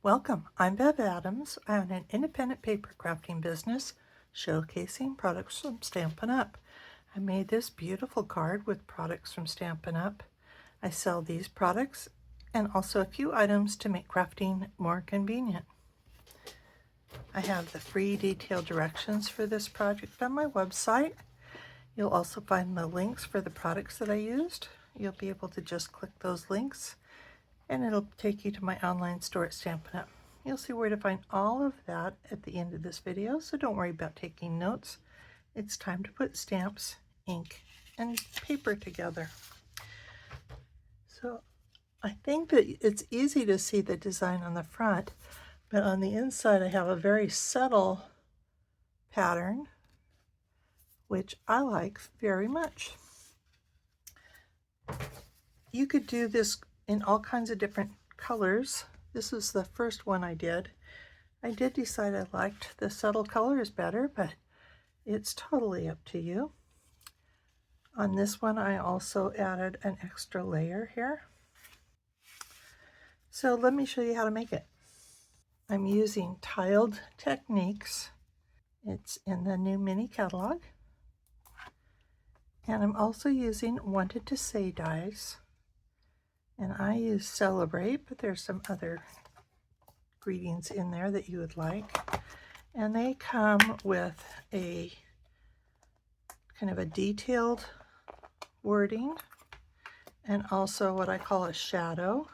Welcome, I'm Bev Adams. I own an independent paper crafting business showcasing products from Stampin' Up. I made this beautiful card with products from Stampin' Up. I sell these products and also a few items to make crafting more convenient. I have the free detailed directions for this project on my website. You'll also find the links for the products that I used. You'll be able to just click those links and it'll take you to my online store at Stampin' Up. You'll see where to find all of that at the end of this video, so don't worry about taking notes. It's time to put stamps, ink, and paper together. So I think that it's easy to see the design on the front, but on the inside I have a very subtle pattern, which I like very much. You could do this in all kinds of different colors. This is the first one I did. I did decide I liked the subtle colors better, but it's totally up to you. On this one, I also added an extra layer here. So let me show you how to make it. I'm using Tiled Techniques. It's in the new mini catalog. And I'm also using Wanted to Say dies. And I use Celebrate, but there's some other greetings in there that you would like. And they come with a kind of a detailed wording and also what I call a shadow.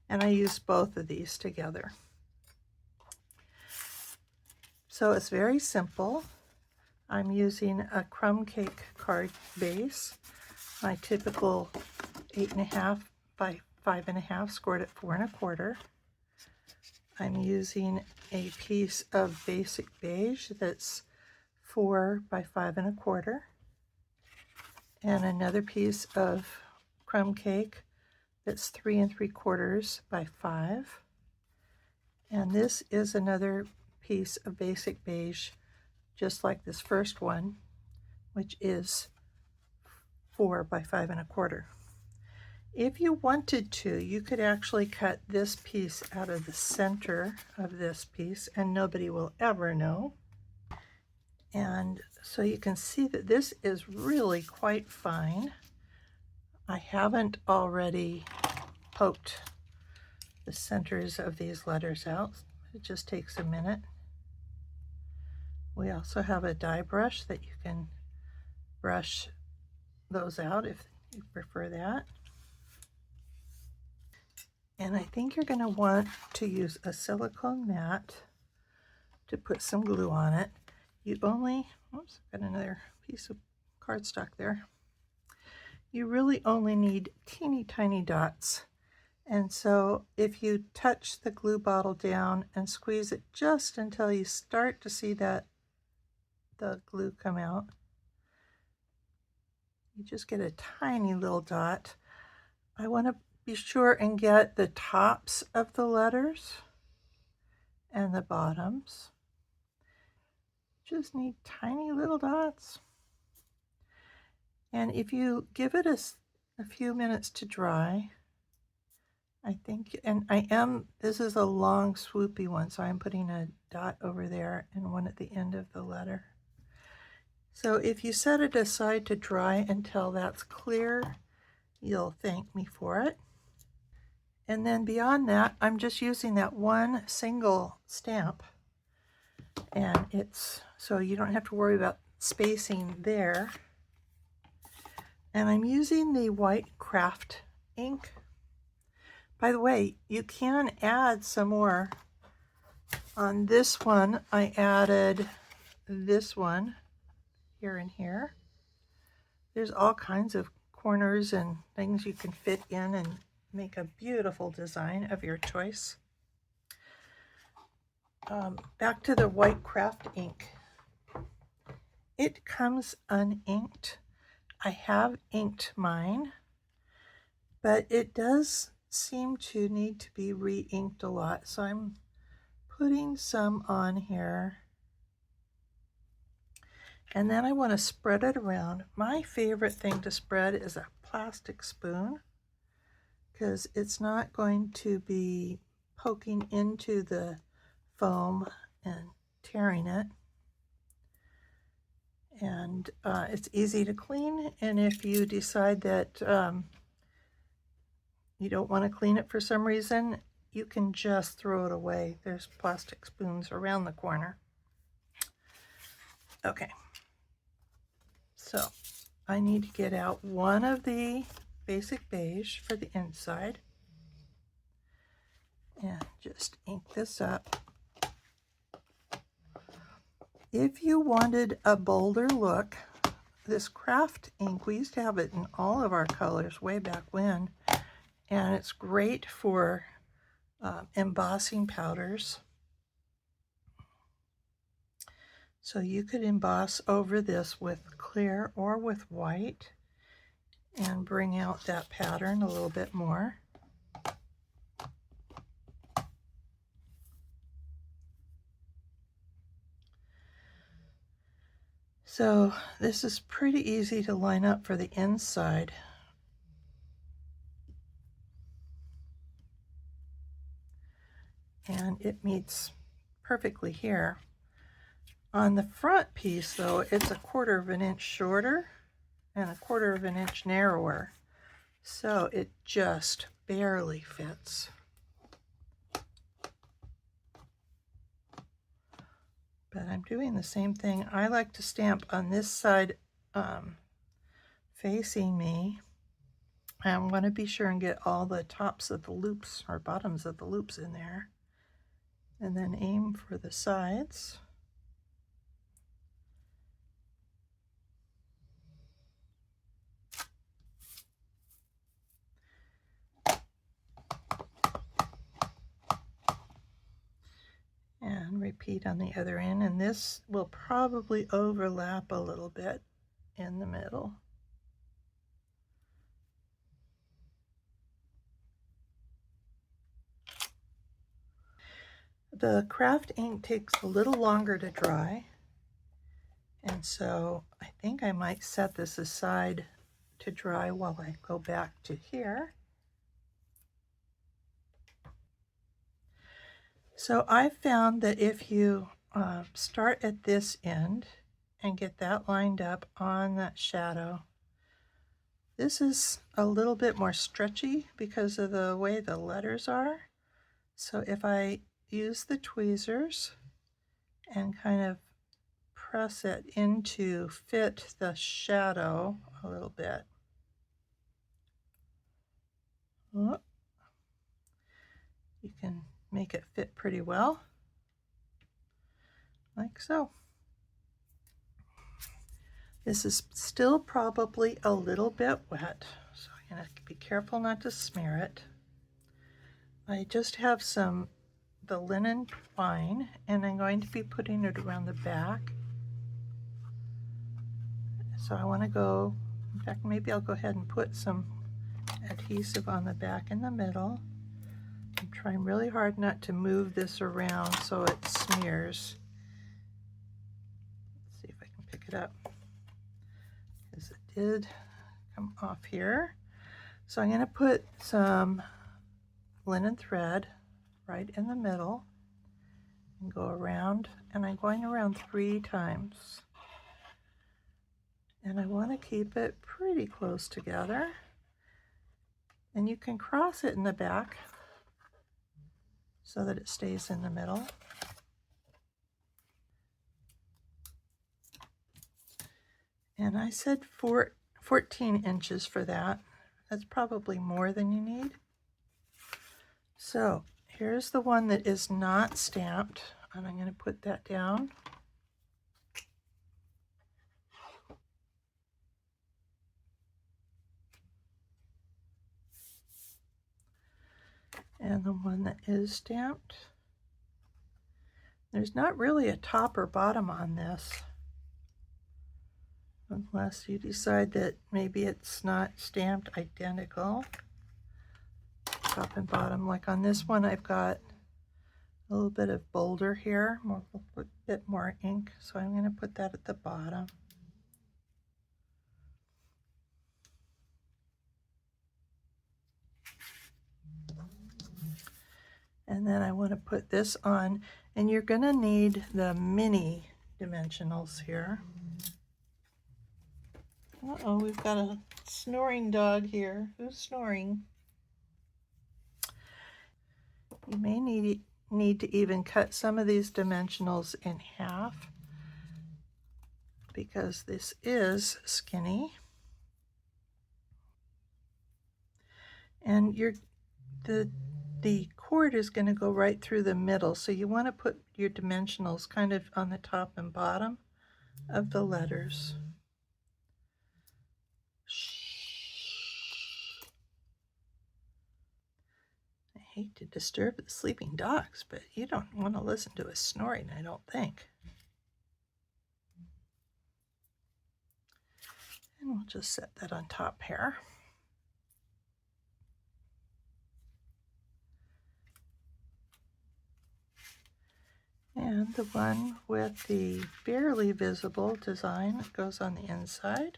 And I use both of these together. So it's very simple. I'm using a crumb cake card base, my typical 8.5 by 5.5, scored at 4 1/4. I'm using a piece of basic beige that's 4 by 5 1/4, and another piece of crumb cake that's 3 3/4 by 5. And this is another piece of basic beige, just like this first one, which is 4 by 5 1/4. If you wanted to, you could actually cut this piece out of the center of this piece and nobody will ever know. And so you can see that this is really quite fine. I haven't already poked the centers of these letters out. It just takes a minute. We also have a die brush that you can brush those out if you prefer that. And I think you're going to want to use a silicone mat to put some glue on it. You only, oops, got another piece of cardstock there. You really only need teeny tiny dots. And so if you touch the glue bottle down and squeeze it just until you start to see that the glue come out, you just get a tiny little dot. I want to be sure and get the tops of the letters and the bottoms. Just need tiny little dots. And if you give it a few minutes to dry, I think, and this is a long swoopy one, so I'm putting a dot over there and one at the end of the letter. So if you set it aside to dry until that's clear, you'll thank me for it. And then beyond that, I'm just using that one single stamp. And it's, so you don't have to worry about spacing there. And I'm using the white craft ink. By the way, you can add some more. On this one, I added this one here and here. There's all kinds of corners and things you can fit in and make a beautiful design of your choice. Back to the white craft ink. It comes uninked. I have inked mine, but it does seem to need to be re-inked a lot, so I'm putting some on here. And then I want to spread it around. My favorite thing to spread is a plastic spoon, because it's not going to be poking into the foam and tearing it. And it's easy to clean, and if you decide that you don't want to clean it for some reason, you can just throw it away. There's plastic spoons around the corner. Okay, so I need to get out one of the basic beige for the inside and just ink this up. If you wanted a bolder look, this craft ink, we used to have it in all of our colors way back when, and it's great for embossing powders. So you could emboss over this with clear or with white and bring out that pattern a little bit more. So this is pretty easy to line up for the inside. And it meets perfectly here. On the front piece though, it's 1/4 of an inch shorter and 1/4 of an inch narrower. So it just barely fits. But I'm doing the same thing. I like to stamp on this side facing me. I want to be sure and get all the tops of the loops or bottoms of the loops in there. And then aim for the sides. And repeat on the other end, and this will probably overlap a little bit in the middle. The craft ink takes a little longer to dry, and so I think I might set this aside to dry while I go back to here. So I found that if you start at this end and get that lined up on that shadow, this is a little bit more stretchy because of the way the letters are. So if I use the tweezers and kind of press it in to fit the shadow a little bit. You can make it fit pretty well, like so. This is still probably a little bit wet, so I'm going to be careful not to smear it. I just have the linen twine, and I'm going to be putting it around the back. So I want to go, in fact, maybe I'll go ahead and put some adhesive on the back in the middle. I'm trying really hard not to move this around so it smears. Let's see if I can pick it up, because it did come off here. So I'm going to put some linen thread right in the middle and go around, and I'm going around 3 times. And I want to keep it pretty close together. And you can cross it in the back so that it stays in the middle. And I said 14 inches for that. That's probably more than you need. So here's the one that is not stamped, and I'm going to put that down. And the one that is stamped. There's not really a top or bottom on this, unless you decide that maybe it's not stamped identical. Top and bottom, like on this one I've got a little bit of bolder here, a bit more ink, so I'm going to put that at the bottom. And And then I want to put this on, and you're going to need the mini dimensionals here. Uh-oh, we've got a snoring dog here. Who's snoring? You may need to even cut some of these dimensionals in half because this is skinny. And the cord is going to go right through the middle, so you want to put your dimensionals kind of on the top and bottom of the letters. I hate to disturb the sleeping dogs, but you don't want to listen to us snoring, I don't think. And we'll just set that on top here. And the one with the barely visible design goes on the inside.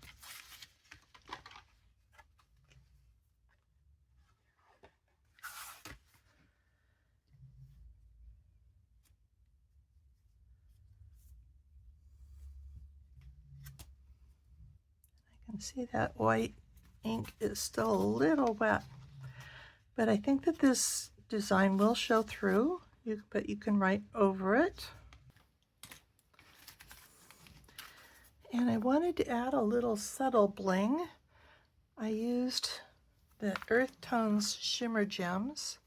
I can see that white ink is still a little wet, but I think that this design will show through, but you can write over it. And I wanted to add a little subtle bling. I used the Earth Tones Shimmer Gems,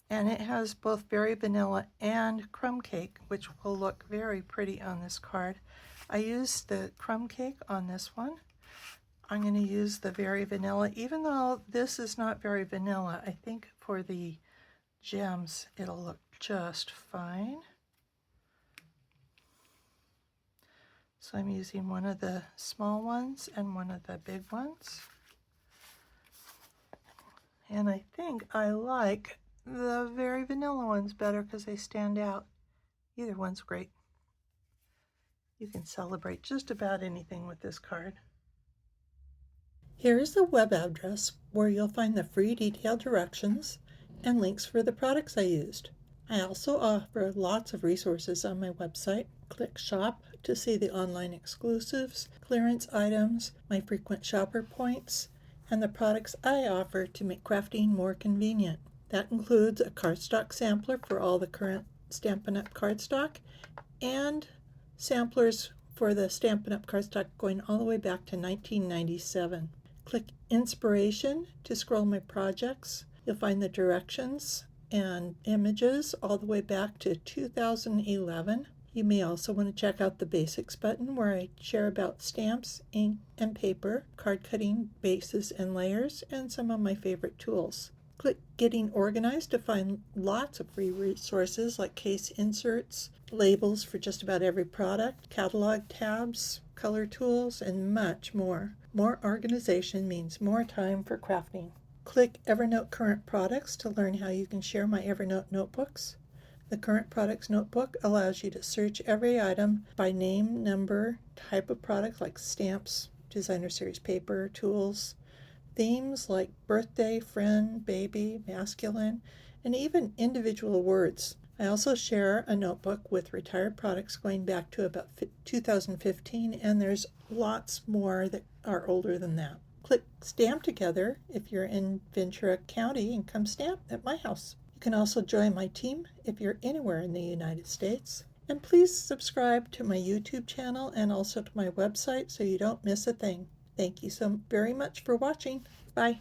and it has both Berry Vanilla and Crumb Cake, which will look very pretty on this card. I used the Crumb Cake on this one. I'm going to use the Berry Vanilla. Even though this is not very vanilla, I think for the gems it'll look just fine. So I'm using one of the small ones and one of the big ones. And I think I like the Berry Vanilla ones better because they stand out. Either one's great. You can celebrate just about anything with this card. Here is the web address where you'll find the free detailed directions and links for the products I used. I also offer lots of resources on my website. Click Shop to see the online exclusives, clearance items, my frequent shopper points, and the products I offer to make crafting more convenient. That includes a cardstock sampler for all the current Stampin' Up! Cardstock and samplers for the Stampin' Up! Cardstock going all the way back to 1997. Click Inspiration to scroll my projects. You'll find the directions and images all the way back to 2011. You may also want to check out the Basics button where I share about stamps, ink, and paper, card cutting bases and layers, and some of my favorite tools. Click Getting Organized to find lots of free resources like case inserts, labels for just about every product, catalog tabs, color tools, and much more. More organization means more time for crafting. Click Evernote Current Products to learn how you can share my Evernote notebooks. The Current Products Notebook allows you to search every item by name, number, type of product like stamps, designer series paper, tools, themes like birthday, friend, baby, masculine, and even individual words. I also share a notebook with retired products going back to about 2015, and there's lots more that are older than that. Click Stamp Together if you're in Ventura County and come stamp at my house. You can also join my team if you're anywhere in the United States. And please subscribe to my YouTube channel and also to my website so you don't miss a thing. Thank you so very much for watching. Bye.